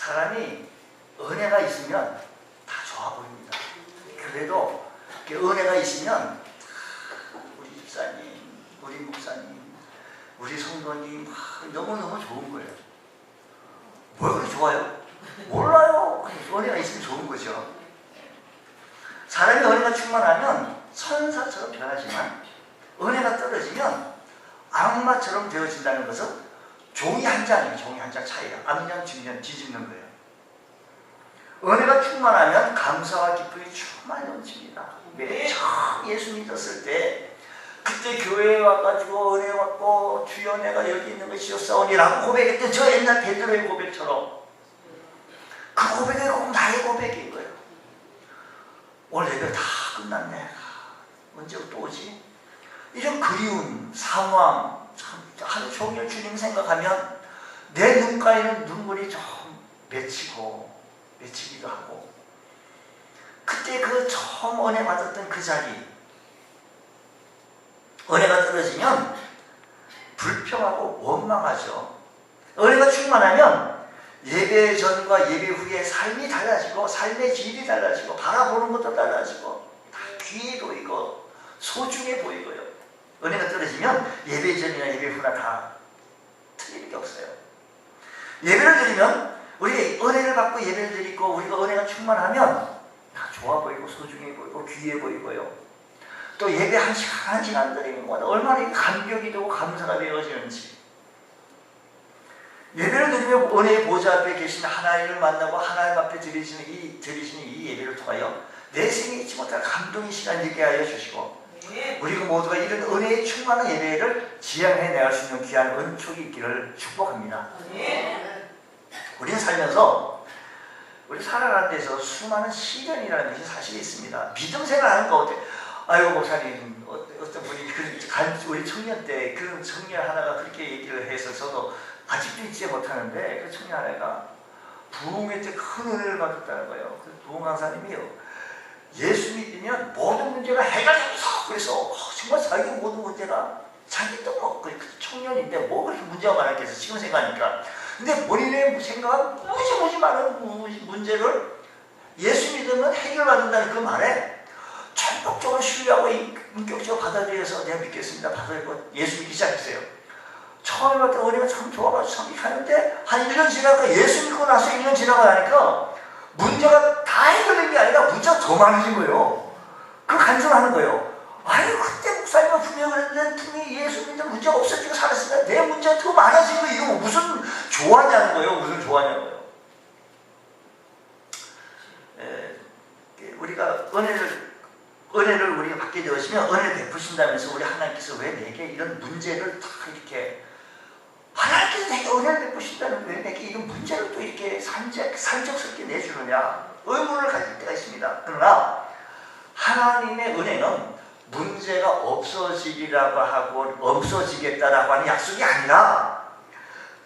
사람이 은혜가 있으면 다 좋아 보입니다. 그래도 은혜가 있으면 우리 집사님, 우리 목사님, 우리 성도님 너무너무 좋은 거예요. 왜 그렇게 좋아요? 몰라요. 은혜가 있으면 좋은 거죠. 사람이 은혜가 충만하면 천사처럼 변하지만 은혜가 떨어지면 악마처럼 되어진다는 것은 종이 한 장이에요. 종이 한 장 차이가. 앞면, 뒷면 뒤집는 거예요. 은혜가 충만하면 감사와 기쁨이 충만히 넘칩니다. 처음 예수 믿었을 때 그때 교회에 와가지고 은혜 받고 주여 내가 여기 있는 것이었사오니라고 고백했던 저 옛날 베드로의 고백처럼 그 고백이 꼭 나의 고백인 거예요. 오늘 예배 다 끝났네. 언제 또 오지? 이런 그리운 상황, 참 하루 종일 주님 생각하면 내 눈가에는 눈물이 좀 맺히기도 하고, 그때 그 처음 은혜 받았던 그 자리, 은혜가 떨어지면 불평하고 원망하죠. 은혜가 충만하면 예배 전과 예배 후에 삶이 달라지고 삶의 질이 달라지고 바라보는 것도 달라지고 다 귀해 보이고 소중해 보이고요. 은혜가 떨어지면 예배 전이나 예배 후나 다 틀릴 게 없어요. 예배를 드리면 우리가 은혜를 받고 예배를 드리고 우리가 은혜가 충만하면 다 좋아 보이고 소중해 보이고 귀해 보이고요. 또 예배 한 시간 드리는 것마다 얼마나 감격이 되고 감사가 되어지는지. 예배를 드리며 은혜의 보좌 앞에 계신 하나님을 만나고 하나님 앞에 드리시는 이 예배를 통하여 내 생에 잊지 못할 감동의 시간 되게 하여 주시고, 우리가 모두가 이런 은혜의 충만한 예배를 지향해 나갈 수 있는 귀한 은총이 있기를 축복합니다. 우리는 살면서 우리 살아가는 데서 수많은 시련이라는 것이 사실이 있습니다. 믿음 생활하는 거 어때? 아이고 목사님, 어떤 분이 우리 청년 때 그런 청년 하나가 그렇게 얘기를 해서 저도 아직도 잊지 못하는데, 그 청년 하나가 부흥회 때 큰 은혜를 받았다는 거예요. 그 부흥 강사님이요, 예수 믿으면 모든 문제가 해결되면서, 그래서 정말 자기 모든 문제가, 자기도 뭐 그 청년인데 뭐 그렇게 문제가 많았겠어 지금 생각하니까. 근데 본인의 생각은 무지무지 많은 문제를 예수 믿으면 해결받는다는 그 말에 전폭적으로 신뢰하고 인격적으로 받아들여서 내가 믿겠습니다. 받아들이고 예수 믿기 시작했어요. 처음에 봤던 은혜가 참 좋아가지고 참 하는데 한 1년 지나니까, 예수 믿고 나서 1년 지나고 나니까 문제가 다 해결된 게 아니라 문제가 더 많아진 거예요. 그 간증하는 거예요. 아유, 그때 목사님은 분명히 그랬는데 분명히 예수 믿는 문제가 없어지고 살았으니까 내 문제가 더 많아진 거, 이거 무슨 좋아하냐는 거예요. 무슨 좋아하냐는 거예요. 우리가 은혜를 우리가 받게 되었으면 은혜를 베푸신다면서 우리 하나님께서 왜 내게 이런 문제를 다 이렇게, 하나님께서 내게 은혜를 베푸신다면 왜 내게 이런 문제를 또 이렇게 산적스럽게 내주느냐 의문을 가질 때가 있습니다. 그러나 하나님의 은혜는 문제가 없어지리라고 하고 없어지겠다라고 하는 약속이 아니라,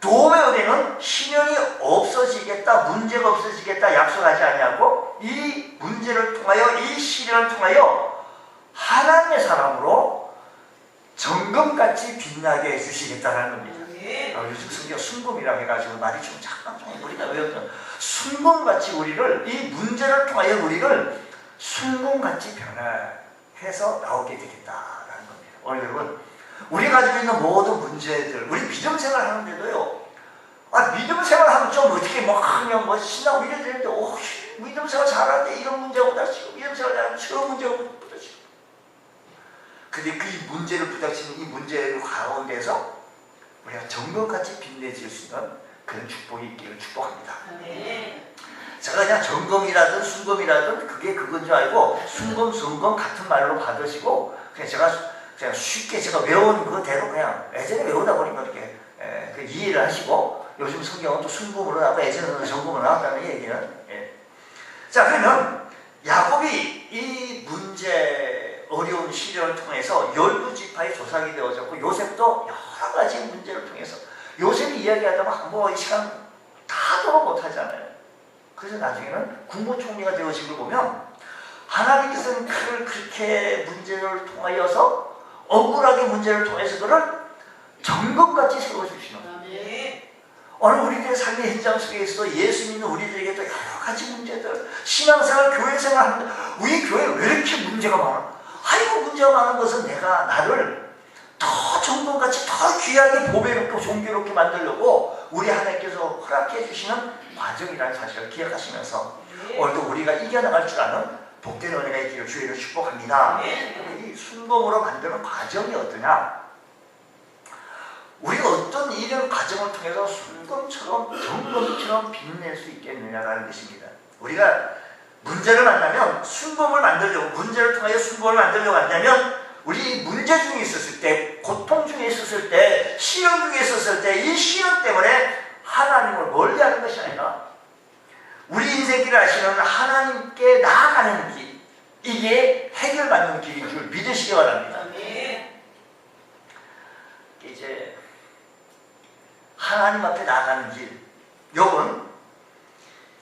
도움의 은혜는 시련이 없어지겠다, 문제가 없어지겠다 약속하지 아니하고 이 문제를 통하여, 이 시련을 통하여 하나님의 사람으로 정금같이 빛나게 해주시겠다는 겁니다. 요즘 성경 순금이라고 해가지고 말이 좀 잠깐 우리가 외웠던 순금같이 우리를, 이 문제를 통하여 우리를 순금같이 변화해서 나오게 되겠다라는 겁니다. 오늘 여러분, 우리가 가지고 있는 모든 문제들, 우리 믿음 생활 하는데도요, 믿음 생활 하면 좀 어떻게 그냥 신나고 이래야 되는데, 믿음 생활 잘하는데 이런 문제가 부닥치고, 믿음 생활 잘하면 저런 문제가 부닥치고. 근데 그 문제를 부닥치는 이 문제 가운데서 우리가 정금같이 빛내질 수 있는 그런 축복이 있기를 축복합니다. 제가 그냥 정금이라든 순금이라든 그게 그건 줄 알고 순금, 순금 같은 말로 받으시고, 그냥 쉽게 제가 외운 그대로 그냥 예전에 외우다 보니까 이렇게 그 이해를 하시고, 요즘 성경은 또 순금으로 나오고 예전에는 정금으로 나왔다는 얘기는. 자, 그러면 야곱이 이 문제, 어려운 시련을 통해서 12지파의 조상이 되어졌고, 요셉도 여러 가지 문제를 통해서, 요셉이 이야기하다가 이 시간 다 하도록 못하잖아요. 그래서 나중에는 국무총리가 되어진 걸 보면, 하나님께서는 그를 그렇게 문제를 통하여서, 억울하게 문제를 통해서 그를 정금같이 세워주시는 거예요. 오늘 우리들의 삶의 현장 속에서 예수 믿는 우리들에게도 여러 가지 문제들, 신앙생활, 교회생활 하는데 우리 교회 왜 이렇게 문제가 많아? 아이고, 문제가 많은 것은 내가 나를 더 정금같이 더 귀하게 보배롭고 존귀롭게 만들려고 우리 하나님께서 허락해 주시는 과정이라는 사실을 기억하시면서 오늘도 우리가 이겨나갈 줄 아는 복된 은혜가 있기를 주의를 축복합니다. 이 순금으로 만드는 과정이 어떠냐? 우리가 어떤 이런 과정을 통해서 순금처럼 정금처럼 빛낼 수 있겠느냐라는 것입니다. 우리가 문제를 만나면 순금을 만들려고, 문제를 통하여 순금을 만들려고 한다면 우리 문제 중에 있었을 때, 고통 중에 있었을 때, 시험 중에 있었을 때 이 시험 때문에 하나님을 멀리하는 것이 아니라 우리 인생길을 아시는 하나님께 나아가는 길, 이게 해결받는 길인 줄 믿으시기 바랍니다. 이제 하나님 앞에 나아가는 길, 욥은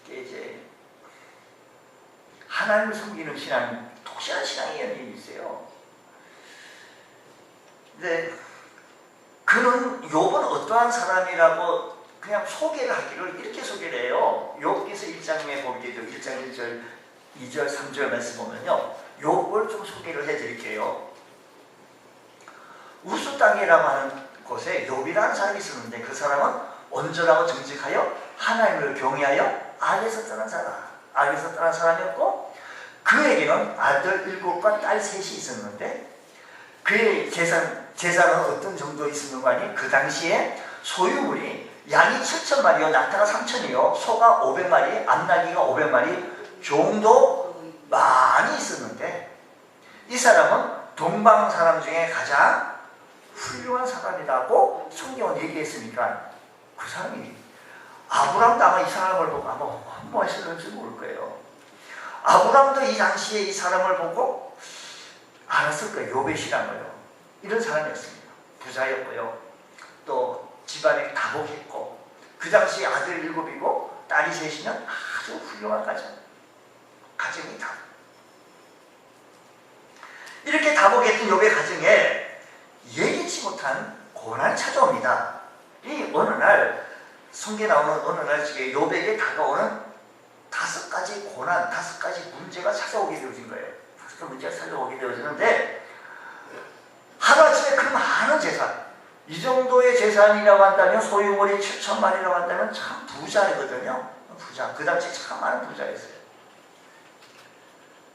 이제 하나님을 섬기는 신앙, 독실한 신앙의 연인이 있어요. 근데 그는 욥은 어떠한 사람이라고 그냥 소개를 하기를 이렇게 소개를 해요. 욥기서 1장에 보게 되고 1장 1절, 2절, 3절 말씀 보면요, 욥을 좀 소개를 해드릴게요. 우수 땅이라고 하는 곳에 욥이라는 사람이 있었는데 그 사람은 온전하고 정직하여 하나님을 경외하여 악에서 떠난 사람이었고 그에게는 아들 7과 딸 3이 있었는데 그의 재산은 어떤 정도 있었는가 하니 그 당시에 소유물이 양이 7,000마리요 낙타가 3,000이요 소가 500마리 암나귀가 500마리 종도 많이 있었는데 이 사람은 동방 사람 중에 가장 훌륭한 사람이라고 성경은 얘기했으니까 그 사람이 아브람도 아마 이 사람을 보고 아마 뭐 했을지 모를 거예요. 아브람도 이 당시에 이 사람을 보고 알았을 거예요. 욥의 신앙을요. 이런 사람이었습니다. 부자였고요. 또 집안에 다복했고 그 당시 아들 7이고 딸이 3이면 아주 훌륭한 가정이 다 이렇게 다복했던 욥의 가정에 예기치 못한 고난이 찾아옵니다. 이 어느 날 성경에 나오는 어느 날 지금 욥에게 다가오는 5가지 고난, 5가지 문제가 찾아오게 되어진 거예요. 5가지 문제가 찾아오게 되어지는데 하루아침에 그 많은 재산, 이 정도의 재산이라고 한다면 소유물이 7,000만이라고 한다면 참 부자이거든요. 부자. 그 당시 참 많은 부자였어요.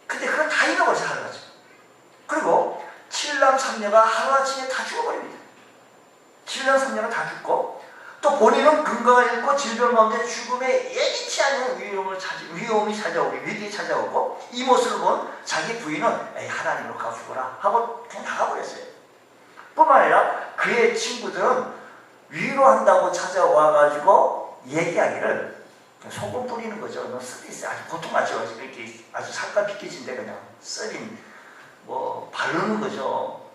근데 그걸 다 잃어버렸어요. 하루아침에. 그리고 7남 3녀가 하루아침에 다 죽어버립니다. 7남 3녀가 다 죽고 또 본인은 건강을 잃고 질병 가운데 죽음에 예기치 않은 위험이 찾아오고 위기가 찾아오고 이 모습을 본 자기 부인은 에이 하나님으로 가 죽어라 하고 그냥 나가버렸어요. 뿐만 아니라 그의 친구들은 위로한다고 찾아와가지고 얘기하기를 소금 뿌리는 거죠. 너 쓰리스 아주 고통 맞죠. 이렇게 아주 살까 비켜진데 그냥 쓰린 뭐 바르는 거죠.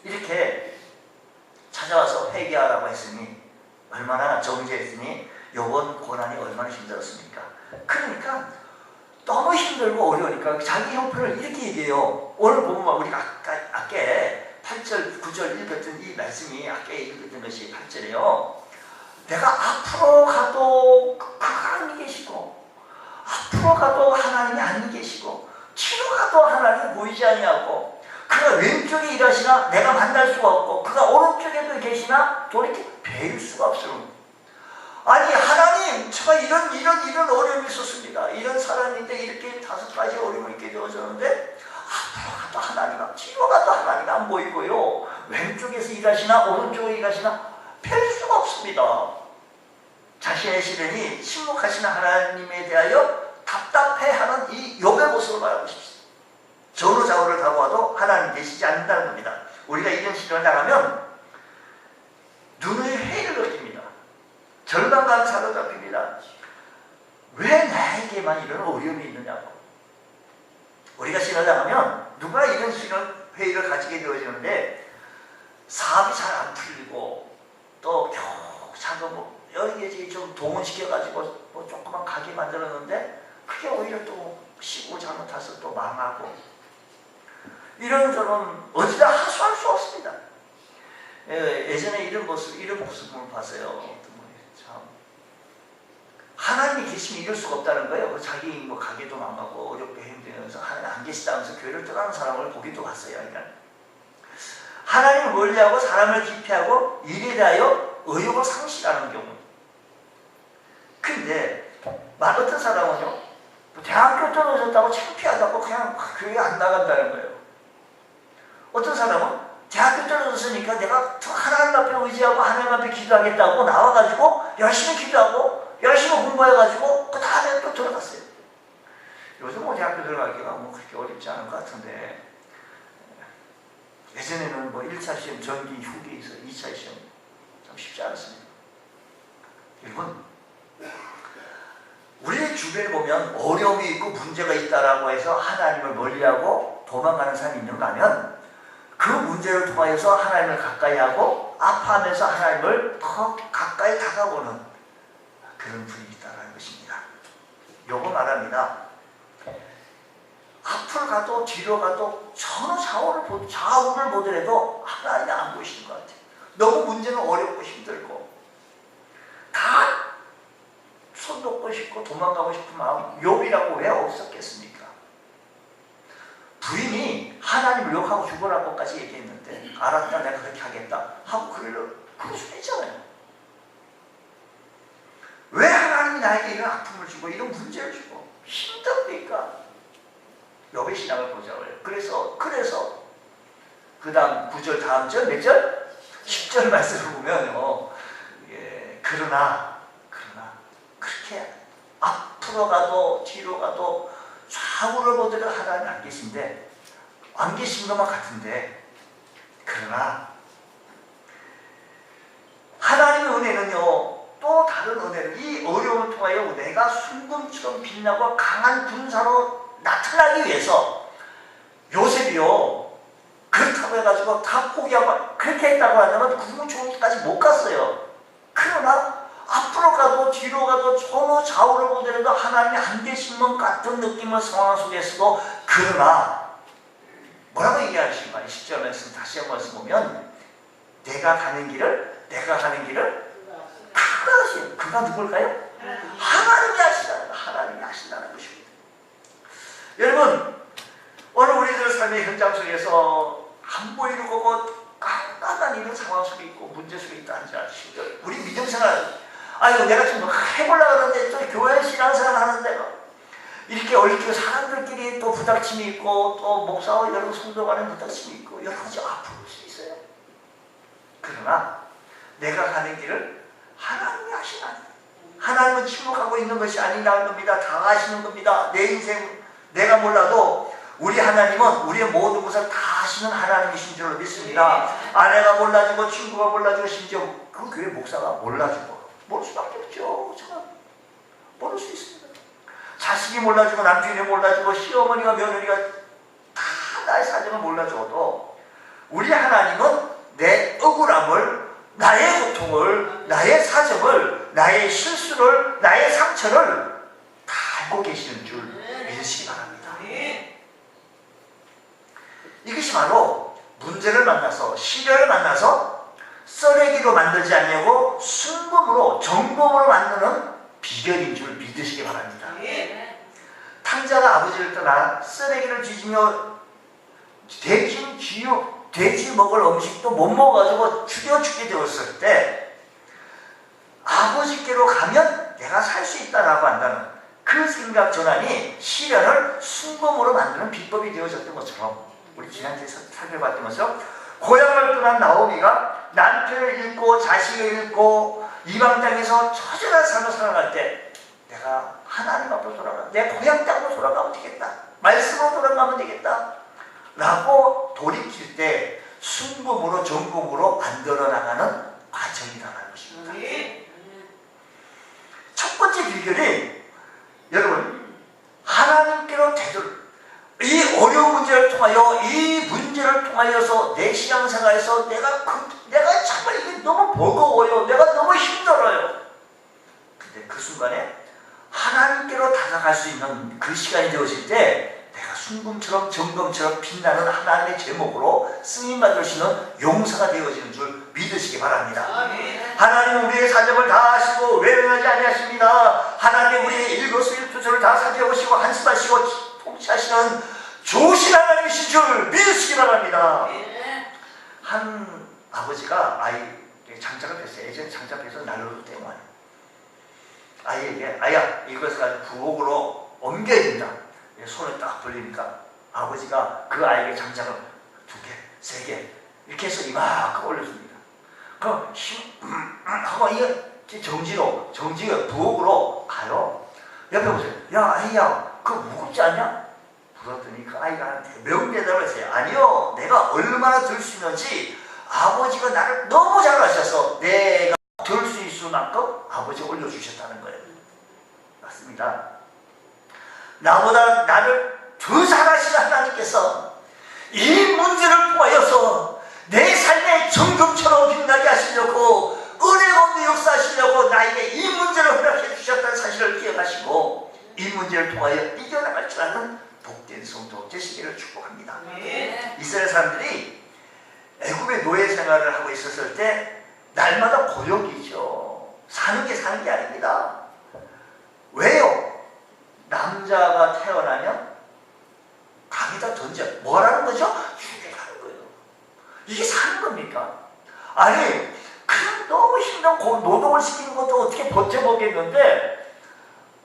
이렇게 찾아와서 회개하라고 했으니 얼마나 정죄했으니 요번 고난이 얼마나 힘들었습니까? 그러니까 너무 힘들고 어려우니까 자기 형편을 이렇게 얘기해요. 오늘 보면 우리가 아까 8절, 9절 읽었던 이 말씀이 아까 읽었던 것이 8절이에요. 내가 앞으로 가도 그가 안 계시고 앞으로 가도 하나님이 안 계시고 뒤로 가도 하나님이 보이지 아니하고 그가 왼쪽에 일하시나 내가 만날 수가 없고 그가 오른쪽에도 계시나 돌이켜 뵐 수가 없어요. 아니 하나님 제가 이런 어려움이 있었습니다. 이런 사람인데 이렇게 5가지 어려움이 있게 되어졌는데 앞으로 가도 하나님 뒤로 가도 하나님 안 보이고요. 왼쪽에서 일하시나 오른쪽에 일하시나 뵐 수가 없습니다. 자신의 시련이 침묵하시는 하나님에 대하여 답답해하는 이 욥의 모습을 바라보십시오. 전우좌우를 다보아도 하나님 계시지 않는다는 겁니다. 우리가 이런 시련을 당하면 눈의 회의를 느낍니다. 절망감 사로잡힙니다. 왜 나에게만 이런 어려움이 있느냐고. 우리가 시련을 당하면 누가 이런 회의를 가지게 되어지는데 사업이 잘 안 풀리고 또 겨우 자금 여러 개 좀 동원시켜가지고 뭐 조그만 가게 만들었는데 그게 오히려 또 시고 잘못해서 또 망하고 이런저런 어디다 하소할 수 없습니다. 예전에 이런 모습을 봤어요. 어떤 분이 참 하나님이 계시면 이럴 수가 없다는 거예요. 자기 뭐 가게도 망하고 어렵게 힘들면서 하나님 안 계시다면서 교회를 떠나는 사람을 보기도 봤어요. 그러니까 하나님을 멀리하고 사람을 기피하고 일에 대하여 의욕을 상실하는 경우. 근데 어떤 사람은요, 대학교 떨어졌다고 창피하다고 그냥 교회 안 나간다는 거예요. 어떤 사람은 대학교 떨어졌으니까 내가 하나님 앞에 의지하고 하나님 앞에 기도하겠다고 나와가지고 열심히 기도하고 열심히 공부해가지고 그 다음에 또 들어갔어요. 요즘 뭐 대학교 들어가기가 뭐 그렇게 어렵지 않은 것 같은데, 예전에는 뭐 1차 시험 전기 후기에 있어 2차 시험 참 쉽지 않았습니다. 여러분, 우리 주변에 보면 어려움이 있고 문제가 있다라고 해서 하나님을 멀리하고 도망가는 사람이 있는가 하면 그 문제를 통하여서 하나님을 가까이 하고 아파하면서 하나님을 더 가까이 다가오는 그런 분이 있다는 것입니다. 요거 말합니다. 앞을 가도 뒤로 가도 전혀 좌우를 보더라도 하나님이 안 보이시는 것 같아요. 너무 문제는 어렵고 힘들고 다 손 놓고 싶고 도망가고 싶은 마음, 욕이라고 왜 없었겠습니까? 부인이 하나님을 욕하고 죽으라고까지 얘기했는데 알았다, 내가 그렇게 하겠다 하고 그럴 수 있잖아요. 왜 하나님이 나에게 이런 아픔을 주고 이런 문제를 주고 힘듭니까? 욥의 신앙을 보자고요. 그래서 그 다음 9절 다음 절 몇 절? 10절 말씀을 보면요, 그러나 그렇게 앞으로 가도 뒤로 가도 좌우를 보더라도 하나님 안 계신데, 안 계신 것만 같은데, 그러나 하나님의 은혜는요 또 다른 은혜를, 이 어려움을 통하여 내가 순금처럼 빛나고 강한 군사로 나타나기 위해서, 요셉이요 그렇다고 해가지고 다 포기하고 그렇게 했다고 하면 구멍총기까지 못 갔어요. 그러나 앞으로 가도 뒤로 가도 전후 좌우를 보더라도 하나님이 안 계신 것 같은 느낌의 상황 속에서도, 그러나 뭐라고 얘기하시는 거예요? 10절 말씀 다시 한번 보면 내가 가는 길을 그가 하시는, 그가 누굴까요? 하나님이 하신다는 것입니다. 여러분, 오늘 우리들 삶의 현장 속에서 안 보이는 거고 깜깜한 이런 상황 속에 있고 문제 속에 있다 하지 않으시죠? 우리 믿음생활, 아유 내가 좀 해보려고 하는데 또 교회 신앙생활 하는데 이렇게 얽히고 사람들끼리 또 부닥침이 있고 또 목사와 여러 성도 간의 부닥침이 있고 여러 가지 아플 수 있어요. 그러나 내가 가는 길을 하나님이 하시나니, 하나님은 침묵하고 있는 것이 아니라는 겁니다. 다 아시는 겁니다. 내 인생 내가 몰라도 우리 하나님은 우리의 모든 것을 다 아시는 하나님이신 줄로 믿습니다. 아내가 몰라주고 친구가 몰라주고 심지어 그 교회 목사가 몰라주고, 모를 수밖에 없죠. 제가 모를 수 있습니다. 자식이 몰라주고 남편이 몰라주고 시어머니가 며느리가 다 나의 사정을 몰라줘도 우리 하나님은 내 억울함을, 나의 고통을, 나의 사정을, 나의 실수를, 나의 상처를 다 알고 계시는 줄 믿으시기 바랍니다. 이것이 바로 문제를 만나서, 시련을 만나서 쓰레기로 만들지 않냐고 순금으로, 정금으로 만드는 비결인 줄 믿으시기 바랍니다. 탕자가 아버지를 떠나 쓰레기를 뒤지며 돼지 먹을 음식도 못 먹어가지고 죽게 되었을 때 아버지께로 가면 내가 살 수 있다라고 한다는 그 생각 전환이 시련을 순금으로 만드는 비법이 되어졌던 것처럼, 우리 지난주에 살펴봤던 것처럼 고향을 떠난 나오미가 남편을 잃고 자식을 잃고 이방 땅에서 처절한 삶을 살아갈 때 내가 하나님 앞으로 돌아가, 내 고향 땅으로 돌아가면 되겠다, 말씀으로 돌아가면 되겠다 라고 돌이킬 때 순금으로 정금으로 만들어 나가는 과정이라는 것입니다. 첫 번째 비결이, 여러분, 하나님께로 이 어려운 문제를 통하여, 이 문제를 통하여서 내 신앙생활에서 내가 정말 이게 너무 버거워요, 내가 너무 힘들어요. 근데 그 순간에 하나님께로 다가갈 수 있는 그 시간이 되어질 때 내가 순금처럼 정금처럼 빛나는 하나님의 제목으로 쓰임받을 수 있는 용사가 되어지는 줄 믿으시기 바랍니다. 아멘. 하나님 우리의 사정을 다 아시고 외면하지 아니하십니다. 하나님 우리의 일거수일투족을 다 살펴보시고 한심하시고 통치하시는 좋으신 하나님이신 줄 믿으시기 바랍니다. 한 아버지가 아이에게 장작을 폈어요. 예전에 장작 펴서 난로로 때문에 아이에게 아야 이것을 가지고 부엌으로 옮겨야 된다. 손을 딱 벌리니까 아버지가 그 아이에게 장작을 2개, 3개 이렇게 해서 이만큼 올려줍니다. 그럼 하고 이게 정지가 부엌으로 가요. 옆에 보세요. 야 아이야 그거 무겁지 않냐? 물었더니 그 아이가 매운 대답을 했어요. 아니요 내가 얼마나 들 수 있는지 아버지가 나를 너무 잘 아셔서 내가 들 수 있을 만큼 아버지가 올려주셨다는 거예요. 맞습니다. 나보다 나를 더 잘하시는 하나님께서 이 문제를 통하여서 내 삶의 정금처럼 빛나게 하시려고 은혜 없는 역사하시려고 나에게 이 문제를 허락해 주셨다는 사실을 기억하시고 이 문제를 통하여 이겨나갈 줄 아는 복된 성도 되시기를 축복합니다. 이스라엘 사람들이 애굽의 노예 생활을 하고 있었을 때 날마다 고역이죠. 사는 게 아닙니다. 왜요? 남자가 태어나면 강에다 던져. 뭐라는 거죠? 죽여가는 거예요. 이게 사는 겁니까? 아니 그냥 너무 힘든 노동을 시키는 것도 어떻게 버텨보겠는데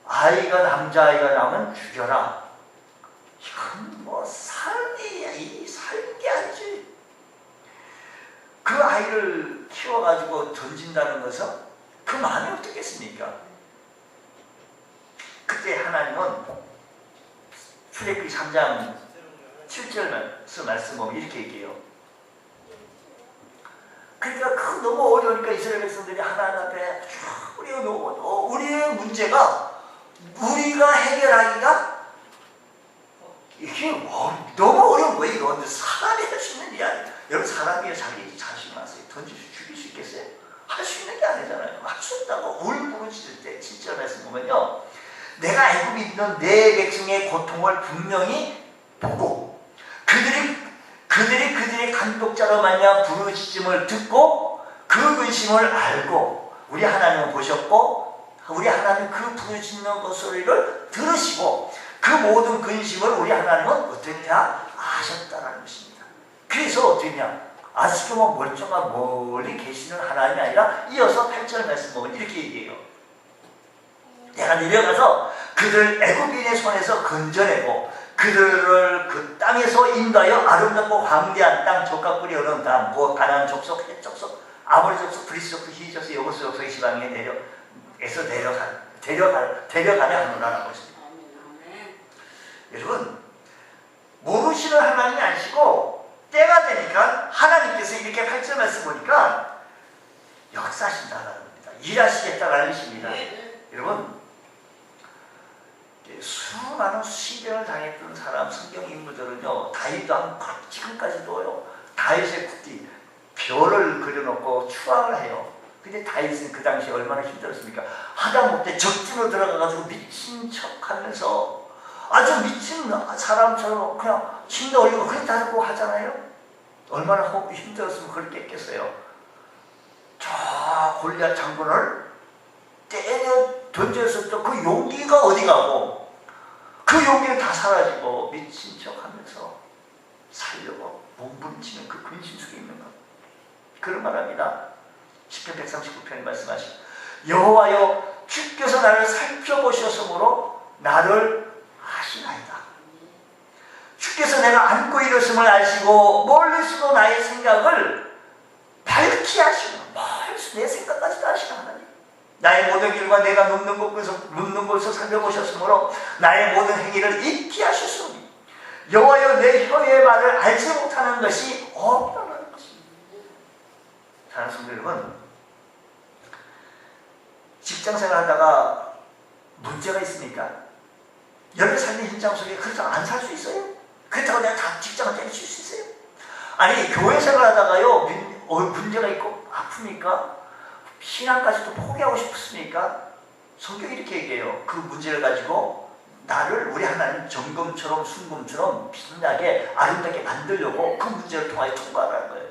아이가 남자아이가 나오면 죽여라. 이건 뭐 삶이 사는 게 아니지. 그 아이를 키워가지고 던진다는 것은 그 마음이 어떻겠습니까? 그때 하나님은 출애굽기 3장 7절 말씀 보면 이렇게 얘기해요. 그러니까 너무 어려우니까 이스라엘 백성들이 하나님 앞에 우리의 문제가 우리가 해결하기가 이게 너무 어려운 거예요. 이거 사람이 할 수 있는 일이 아니에요. 여러분 사람이 자기 자신 아세요? 던지서 죽일 수 있겠어요? 할 수 있는 게 아니잖아요. 할 수 없다고 울부짖을 때 7절 말씀 보면요. 내가 애굽에 있는 내 백성의 고통을 분명히 보고 그들의 간독자로 말미암아 부르짖음을 듣고 그 근심을 알고 우리 하나님은 보셨고 우리 하나님 그 부르짖는 그 소리를 들으시고 그 모든 근심을 우리 하나님은 어떻냐 아셨다는 것입니다. 그래서 어떻게냐 아직도 멀쩡한 멀리 계시는 하나님이 아니라 이어서 8절 말씀 보면 이렇게 얘기해요. 내가 내려가서 그들 애굽인의 손에서 건져내고 그들을 그 땅에서 인도하여 아름답고 황대한 땅 족각 뿌리 흐르는 땅 곧 가나안 족속, 헷 족속, 아모리 족속, 브리스 족속, 히위 족속, 여부스 족속의 지방에 데려가려 하노라는 것입니다. 여러분 모르시는 하나님이 아니시고 때가 되니까 하나님께서 이렇게 8절 말씀 보니까 역사하신다는 겁니다. 일하시겠다는 것입니다. 여러분 수많은 시련을 당했던 사람 성경 인물들은요 다윗도 지금까지도요 다윗의 굿띠 별을 그려놓고 추앙을 해요. 근데 다윗은 그 당시에 얼마나 힘들었습니까? 하다못해 적진으로 들어가가지고 미친 척하면서 아주 미친 사람처럼 그냥 침도 흘리고 그랬다고 하잖아요. 얼마나 힘들었으면 그렇게 했겠어요. 저 골리앗 장군을 때려 던졌을 때 그 용기가 어디 가고 그 용기는 다 사라지고 미친 척하면서 살려고 몸부림치는 그 근심 속에 있는 것. 그런 말합니다. 시편 139편에 말씀하시고 여호와여 주께서 나를 살펴보셨으므로 나를 아시나이다. 주께서 내가 안고 일었음을 아시고 멀리서도 나의 생각을 밝히 아시고 멀리서 내 생각까지도 아시는 하나님. 나의 모든 길과 내가 눕는 곳에서 살펴보셨으므로 나의 모든 행위를 잊게 하셨으니 여호와여 내 혀의 말을 알지 못하는 것이 없다는 것입니다. 사랑하는 성도 여러분, 직장생활 하다가 문제가 있습니까? 여러분 삶의 현장 속에 그렇다고 안 살 수 있어요? 그렇다고 내가 다 직장을 때려칠 수 있어요? 아니 교회 생활 하다가요 문제가 있고 아프니까 신앙까지도 포기하고 싶습니까? 성경이 이렇게 얘기해요. 그 문제를 가지고 나를 우리 하나님 정금처럼 순금처럼 빛나게 아름답게 만들려고 그 문제를 통하여 통과하라는 거예요.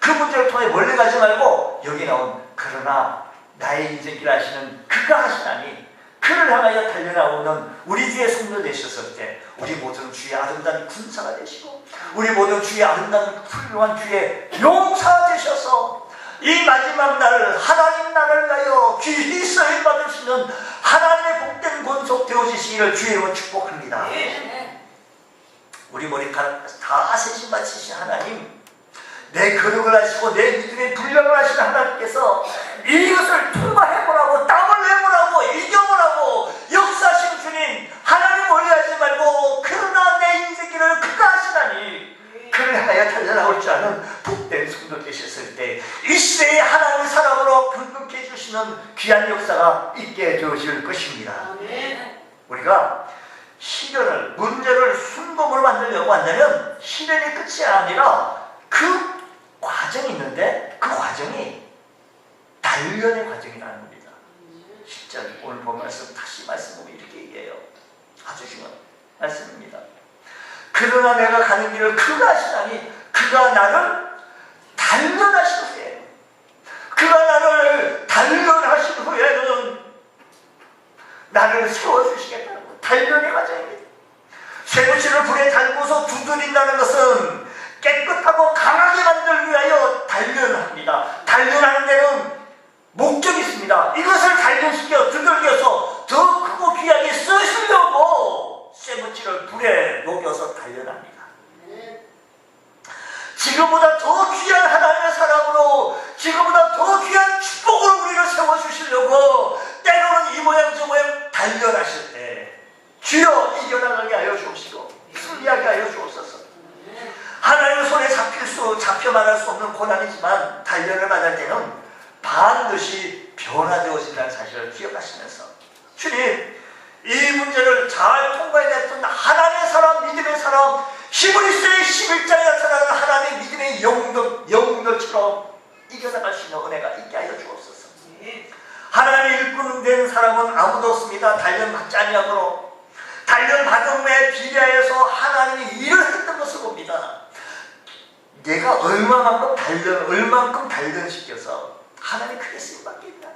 그 문제를 통해 멀리 가지 말고 여기 나온 그러나 나의 인생길 하시는 그가 하시나니 그를 향하여 달려나오는 우리 주의 성도 되셨을 때 우리 모든 주의 아름다운 군사가 되시고 우리 모든 주의 아름다운 훌륭한 주의 용사 되셔서 이 마지막 날 하나님 나라를 위하여 귀히 쓰임받을 수 있는 하나님의 복된 권속 되어지시기를 주의 이름으로 축복합니다. 우리 머리카락 다 세심 바치신 하나님, 내 거룩을 하시고 내 믿음의 분량을 하시는 하나님께서 이것을 통과해보라고, 땀을 내보라고, 이겨보라고 역사하신 주님, 하나님 멀리하지 말고 그러나 내 인생길을 그가 하시나니 그를 향하여 달려나올 줄 아는 복된 성도 되셨을 때 이 시대에 하나님의 사람으로 불금케 해주시는 귀한 역사가 있게 되어질 것입니다. 우리가 시련을, 문제를 순금으로 만들려고 한다면 시련이 끝이 아니라 그 과정이 있는데 그 과정이 단련의 과정이라는 겁니다. 10절 오늘 본 말씀 다시 말씀보면 이렇게 얘기해요. 아주 중요한 말씀입니다. 그러나 내가 가는 길을 그가 하시나니 그가 나를 단련하신 후에, 그가 나를 단련하신 후에는 나를 세워주시겠다는 것. 단련의 과정입니다. 쇠붙이를 불에 달고서 두드린다는 것은 깨끗하고 강하게 만들기 위하여 단련합니다. 단련하는 데는 목적이 있습니다. 이것을 단련시켜 두들겨서 더 크고 귀하게 쓰시려고 쇠붙이를 불에 녹여서 단련합니다. 지금보다 더 귀한 하나님의 사람으로, 지금보다 더 귀한 축복으로 우리를 세워주시려고 때로는 이 모양 저 모양 단련하실 때 주여 이겨나가게 하여 주옵시고 승리하게 하여 주옵소서. 하나님의 손에 잡혀 말할 수 없는 고난이지만 단련을 받을 때는 반드시 변화되어진다는 사실을 기억하시면서 주님, 이 문제를 잘 통과해냈던 하나님의 사람, 믿음의 사람, 히브리서의 11장에 나타나는 하나님의 믿음의 영웅들처럼 이겨나갈 수 있는 은혜가 있게 하여 주옵소서. 하나님의 일꾼된 사람은 아무도 없습니다. 단련받지 아니하도록 단련받은 후에 비례하여서 하나님이 일을 했던 것을 봅니다. 내가 얼만큼 단련시켜서 하나님이 크게 쓰임받게 있다.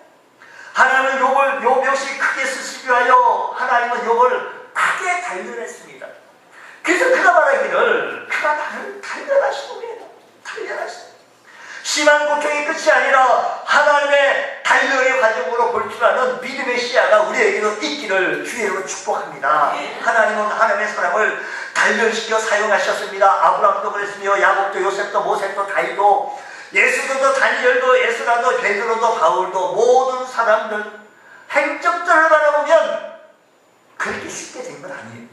하나님은 욥 역시 크게 쓰시기 위하여 하나님은 욥을 크게 단련했습니다. 그래서 그가 말하기를 그가 나를 단련하시고 그래요. 단련하시고 심한 고통의 끝이 아니라 하나님의 단련의 과정으로 볼 줄 아는 믿음의 시야가 우리에게도 있기를 주의로 축복합니다. 하나님은 하나님의 사람을 단련시켜 사용하셨습니다. 아브라함도 그랬으며 야곱도 요셉도 모세도 다윗도 예수도 다니엘도 에스라도 베드로도 바울도 모든 사람들 행적들을 바라보면 그렇게 쉽게 된 건 아니에요.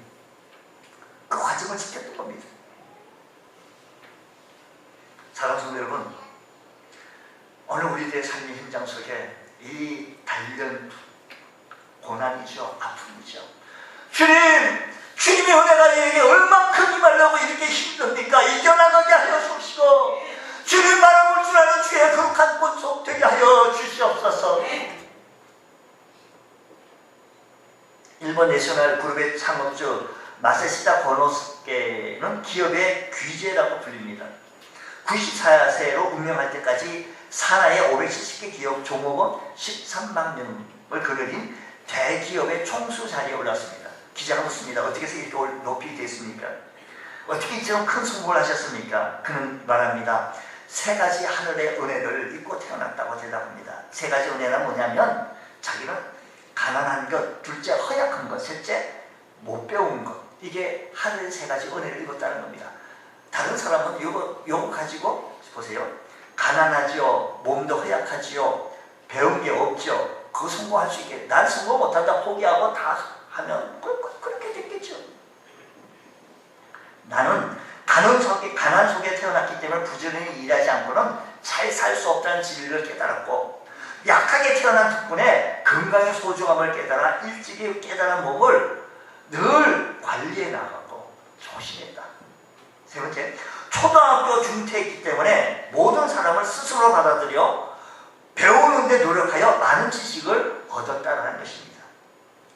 그 과정을 지켰던 겁니다. 사랑하는 성도 여러분, 오늘 우리들의 삶의 현장 속에 이 단련, 고난이죠, 아픔이죠. 주님의 은혜가 이에게 얼만큼 임하려고 이렇게 힘듭니까? 이겨나가게 하여 주시고 주님 바라볼 줄 아는 주의 거룩한 권속 되게 하여 주시옵소서. 일본 내셔널 그룹의 창업주 마세시다 고노스케는 기업의 귀재라고 불립니다. 94세로 운명할 때까지 산하의 570개 기업 종업원 13만 명을 거느린 대기업의 총수 자리에 올랐습니다. 기자가 묻습니다. 어떻게 해서 이렇게 높이 됐습니까? 어떻게 이처럼 큰 성공을 하셨습니까? 그는 말합니다. 세 가지 하늘의 은혜를 입고 태어났다고 대답합니다. 세 가지 은혜는 뭐냐면 자기는 가난한 것, 둘째 허약한 것, 셋째 못 배운 것, 이게 하늘의 세 가지 은혜를 입었다는 겁니다. 다른 사람은 요거 가지고 보세요. 가난하지요, 몸도 허약하지요, 배운 게 없죠. 그거 성공할 수 있게, 난 성공 못한다 포기하고 다 하면 그렇게 됐겠죠. 나는 가난 속에 태어났기 때문에 부지런히 일하지 않고는 잘 살 수 없다는 진리를 깨달았고, 약하게 태어난 덕분에 건강의 소중함을 깨달아 일찍이 깨달은 몸을 늘 관리해 나가고 조심했다. 세 번째, 초등학교 중퇴했기 때문에 모든 사람을 스스로 받아들여 배우는 데 노력하여 많은 지식을 얻었다는 것입니다.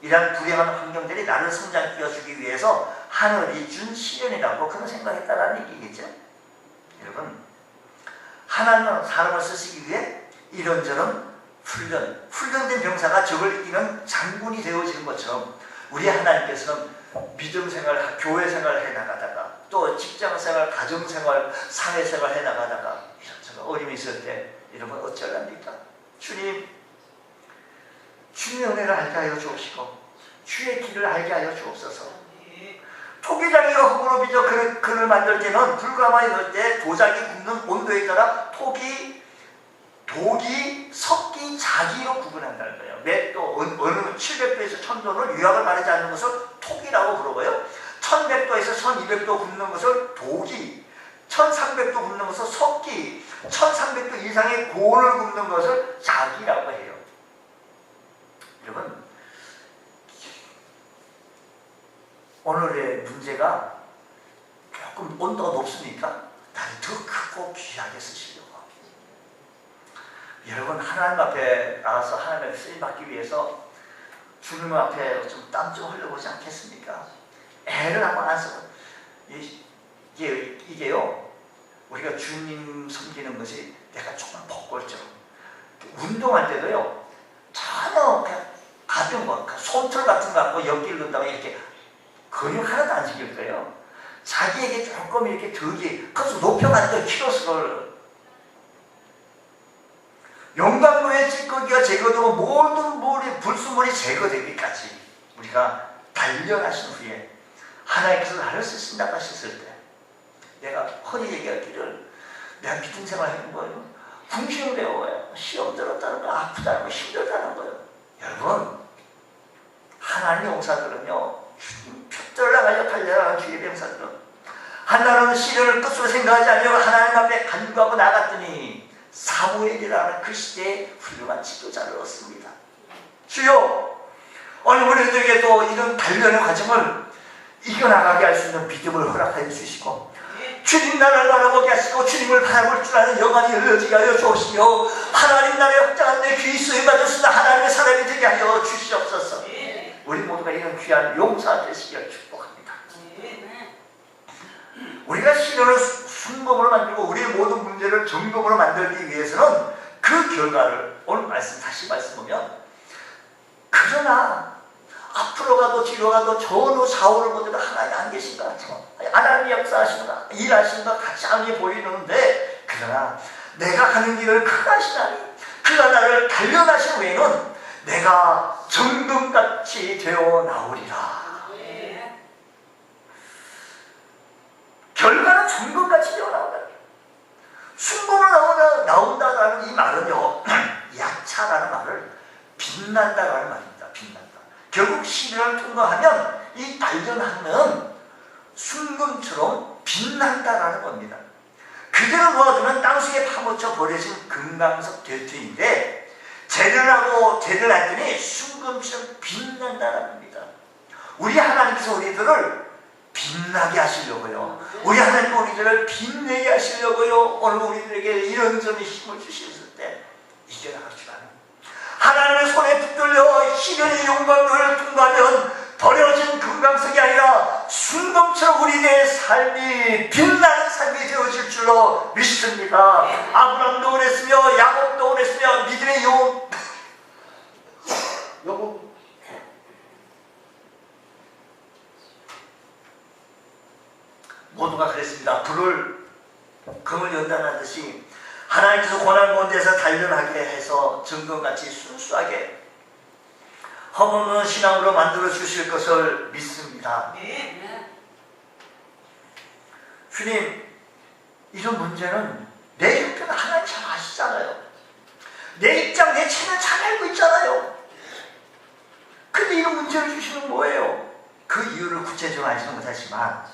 이러한 불행한 환경들이 나를 성장시켜주기 위해서 하늘이 준 시련이라고 그런 생각했다는 얘기겠죠. 여러분, 하나님은 사람을 쓰시기 위해 이런저런 훈련된 병사가 적을 이기는 장군이 되어지는 것처럼 우리 하나님께서는 믿음 생활, 교회 생활을 해나가다가 또 직장 생활, 가정 생활, 사회 생활 해나가다가 이런저런 어려움이 있을 때 여러분 어찌할랍니까? 주님의 은혜를 알게 하여 주옵시고 주의 길을 알게 하여 주옵소서. 토기장이가 흙으로 빚어 그를 만들 때는 불가마에 넣을 때 도자기 굽는 온도에 따라 독이, 석기, 자기로 구분한다는 거예요. 몇 도, 어느 700도에서 1000도는 유약을 바르지 않는 것을 톡이라고 부르고요. 1100도에서 1200도 굽는 것을 독이, 1300도 굽는 것을 석기, 1300도 이상의 고온을 굽는 것을 자기라고 해요. 여러분, 오늘의 문제가 조금 온도가 높습니까? 나를 더 크고 귀하게 쓰시려고. 여러분, 하나님 앞에 나가서 하나님의 쓰임받기 위해서 주님 앞에 좀 땀 좀 흘려보지 않겠습니까? 애를 한번 안 써도 이게요, 우리가 주님 섬기는 것이 내가 조금 복골처럼 운동할 때도요, 전혀 그냥 가벼운 거, 솜털 같은 거 갖고 연기를 넣는다고 이렇게 근육 하나도 안 생길 거예요. 자기에게 조금 이렇게 덕이, 그래서 높여가는 거예요, 키로수를. 용광로의 찌꺼기가 제거되고 모든 불순물이 제거되기까지 우리가 단련하신 후에 하나님께서 나를 쓰신다고 하셨을 때 내가 허리 얘기하기를 내가 믿음 생활 하는 거예요. 궁시렁 배워요. 시험 들었다는 거, 아프다는 거, 힘들다는 거예요. 여러분, 하나님의 용사들은요, 펴들어 나가려 달려나가는 주의 병사들은 하나님은 시련을 끝으로 생각하지 않으려고 하나님 앞에 간구하고 나갔더니 사무엘이라는 그 시대에 훌륭한 지도자를 얻습니다. 주여, 오늘 우리들에게도 이런 단련의 과정을 이겨나가게 할 수 있는 믿음을 허락하여 주시고 주님 나라를 바라보게 하시고 주님을 바라볼 줄 아는 영안이 열려지게 하여 주시며 하나님 나라의 확장한 내 귀 쓰임받았으나 하나님의 사람이 되게 하여 주시옵소서. 우리 모두가 이런 귀한 용사 되시기를 축복합니다. 우리가 시련을 순금으로 만들고 우리의 모든 문제를 정금으로 만들기 위해서는 그 결과를 오늘 다시 말씀보면, 그러나 앞으로 가도 뒤로 가도 전후 좌우를 보더라도 하나님 안 계신가, 하나님이 역사하시는가, 일하시는가 같이 안이 보이는데, 그러나 내가 가는 길을 그가 하시나니 그가 나를 단련하신 후에는 내가 정금같이 되어 나오리라. 결과는 정금같이 되어 나온다. 순금으로 나온다라는 이 말은요, 야차라는 말을 빛난다라는 말입니다. 빛난다. 결국 시련을 통과하면 이 단련하면 순금처럼 빛난다라는 겁니다. 그대로 놓아두면 땅속에 파묻혀 버려진 금강석 델트인데 제대를 했더니 순금처럼 빛난다는 겁니다. 우리 하나님께서 우리들을 빛나게 하시려고요. 우리 하나님 우리들을 빛내게 하시려고요. 오늘 우리들에게 이런저런 힘을 주셨을 때 이겨나갈 줄 아는 하나님의 손에 붙들려 시련의 용광로를 통과하면 버려진 금강석이 아니라 순금처럼 우리의 삶이 빛나는 삶이 되어질 줄로 믿습니다. 아브라함도 그랬으며 야곱도 그랬으며 믿음의 용 모두가 그랬습니다. 불을 금을 연단하듯이 하나님께서 고난 가운데서 단련하게 해서 정금같이 순수하게 허물없는 신앙으로 만들어 주실 것을 믿습니다. 주님, 이런 문제는 내 형편은 하나님 잘 아시잖아요. 내 입장, 내 체면 잘 알고 있잖아요. 근데 이런 문제를 주시는 뭐예요? 그 이유를 구체적으로 알지는 못하지만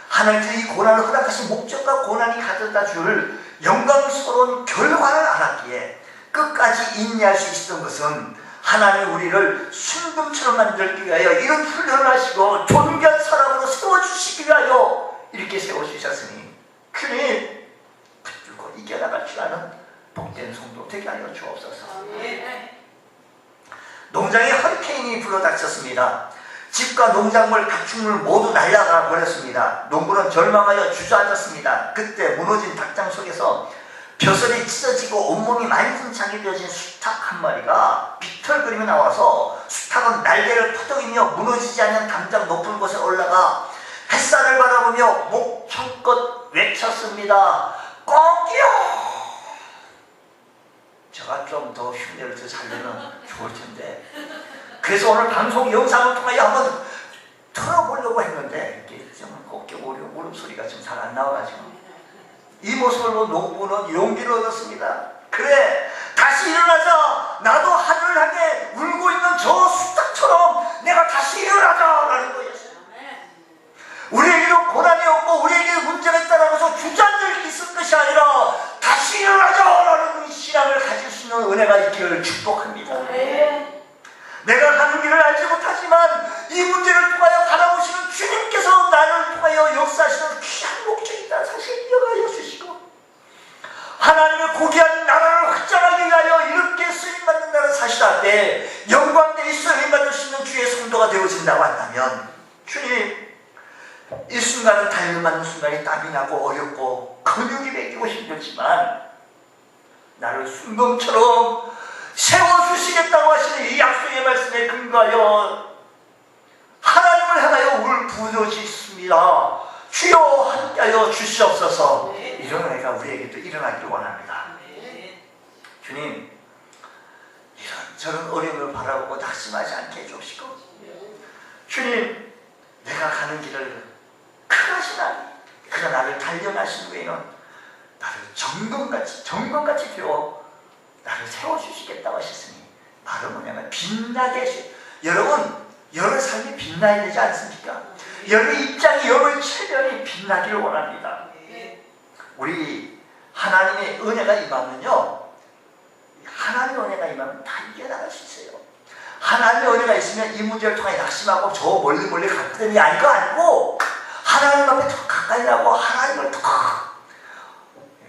하나님께서 이 고난을 허락하신 목적과 고난이 가져다 줄 영광스러운 결과를 알았기에 끝까지 인내할 수 있었던 것은 하나님 우리를 순금처럼 만들기 위하여 이런 훈련을 하시고 존귀한 사람으로 세워주시기 위하여 이렇게 세워주셨으니 주님 붙들고 이겨나갈 줄 아는 복된 성도 되게 하여 주옵소서. 농장에 허리케인이 불어닥쳤습니다. 집과 농작물, 가축물 모두 날아가 버렸습니다. 농부는 절망하여 주저앉았습니다. 그때 무너진 닭장 속에서 벼슬이 찢어지고 온몸이 만신창이 되어진 수탉 한 마리가 비틀거리며 나와서 수탉은 날개를 퍼덕이며 무너지지 않는 담장 높은 곳에 올라가 햇살을 바라보며 목청껏 외쳤습니다. 꼭이요! 제가 좀 더 흉내를 더 살려면 좋을 텐데, 그래서 오늘 방송 영상을 통하여 한번 틀어보려고 했는데 이게 좀 곱게 울음소리가 좀 잘 안 나와가지고 이 모습을 본 농부는 용기를 얻었습니다. 그래, 다시 일어나자. 나도 하늘을 향해 울고 있는 저 수탉처럼 내가 다시 일어나자라는 거였어요. 우리에게도 고난이 없고 우리에게 문제가 있다라고 주저앉을 있을 것이 아니라 다시 일어나자라는 신앙을 가질 수 있는 은혜가 있기를 축복합니다. 내가 가는 길을 알지 못하지만 이 문제를 통하여 바라보시는 주님께서 나를 통하여 역사하시는 귀한 목적이 있다 사실 기억하여 주시고, 하나님의 고귀한 나라를 확장하기 위하여 이렇게 쓰임받는다는 사실 앞에 영광되이 쓰임받을 수 있는 주의 성도가 되어진다고 한다면, 주님, 이 순간은 달려맞는 순간이 땀이 나고 어렵고 근육이 베기고 힘들지만 나를 순금처럼 세워주시겠다고 하시는 이 약속의 말씀에 근거하여 하나님을 향하여 울부짖습니다. 주여 함께하여 주시옵소서. 이런 은혜가 우리에게도 일어나기를 원합니다. 주님, 이런저런 어려움을 바라보고 낙심하지 않게 해주시고, 주님, 내가 가는 길을 크하신 하나님, 그가 나를 단련하신 후에는 나를 정금같이 되어 나를 세워주시겠다고 하셨으니, 말은 뭐냐면 빛나게 해주세요. 여러분, 여러의 삶이 빛나야 되지 않습니까? 여러의 입장이, 여러의 체면이 빛나기를 원합니다. 우리 하나님의 은혜가 임하면요, 하나님의 은혜가 임하면 다 이겨나갈 수 있어요. 하나님의 은혜가 있으면 이 문제를 통해 낙심하고 저 멀리 갔더니 아니고 아니고 하나님 앞에 더 가까이 하고 하나님을 더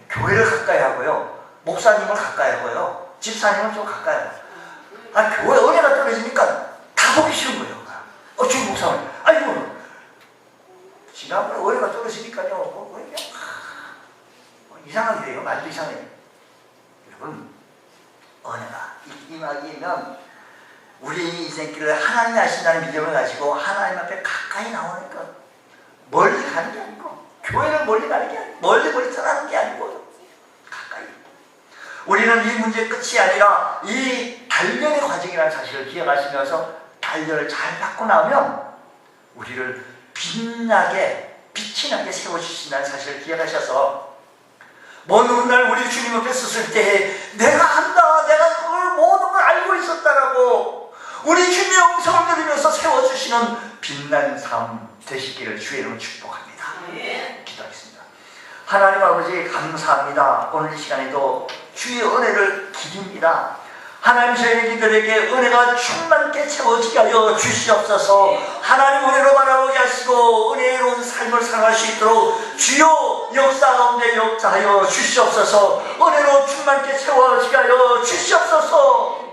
교회를 가까이 하고요, 목사님을 가까이 하고요, 집사님을 좀 가까이 하고. 교회 은혜가 떨어지니까 다 보기 쉬운 거예요. 지금 목사님, 아이고 지난번에 은혜가 떨어지니까요 이상하게 돼요. 말도 이상해요. 여러분, 은혜가 임하기면 우리 인생길을 하나님이 하신다는 믿음을 가지고 하나님 앞에 가까이 나오니까 멀리 가는 게 아니고, 교회를 멀리 가는 게 아니고, 멀리 떠나는 게 아니고 가까이. 우리는 이 문제의 끝이 아니라 이 단련의 과정이라는 사실을 기억하시면서 단련을 잘 받고 나오면 우리를 빛이 나게 세워주신다는 사실을 기억하셔서 먼 훗날 우리 주님 앞에 섰을 때 내가 한다, 내가 그걸 모든 걸 알고 있었다라고 우리 주님의 음성을 들으면서 세워주시는 빛나는 삶 되시기를 주의 이름으로 축복합니다. 기도하겠습니다. 하나님 아버지, 감사합니다. 오늘 이 시간에도 주의 은혜를 기립니다. 하나님, 저희들에게 은혜가 충만케 채워지게 하여 주시옵소서. 하나님 은혜로 바라보게 하시고 은혜로운 삶을 살아갈 수 있도록 주여 역사 가운데 역사하여 주시옵소서. 은혜로 충만케 채워지게 하여 주시옵소서.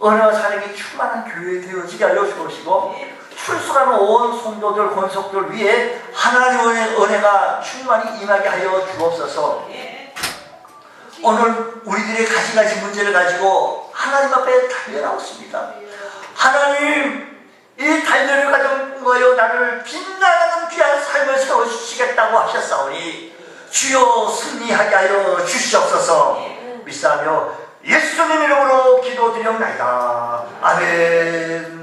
은혜와 사랑이 충만한 교회 되어지게 하여 주시고, 출석하는 온 성도들, 권속들 위에 하나님의 은혜가 충만히 임하게 하여 주옵소서. 오늘 우리들의 가지가지 문제를 가지고 하나님 앞에 달려나왔습니다. 하나님, 이 단련을 가져가여 나를 빛나는 귀한 삶을 세워주시겠다고 하셨사오니 주여 승리하게 하여 주시옵소서. 믿사하며 예수님 이름으로 기도드리옵나이다. 아멘.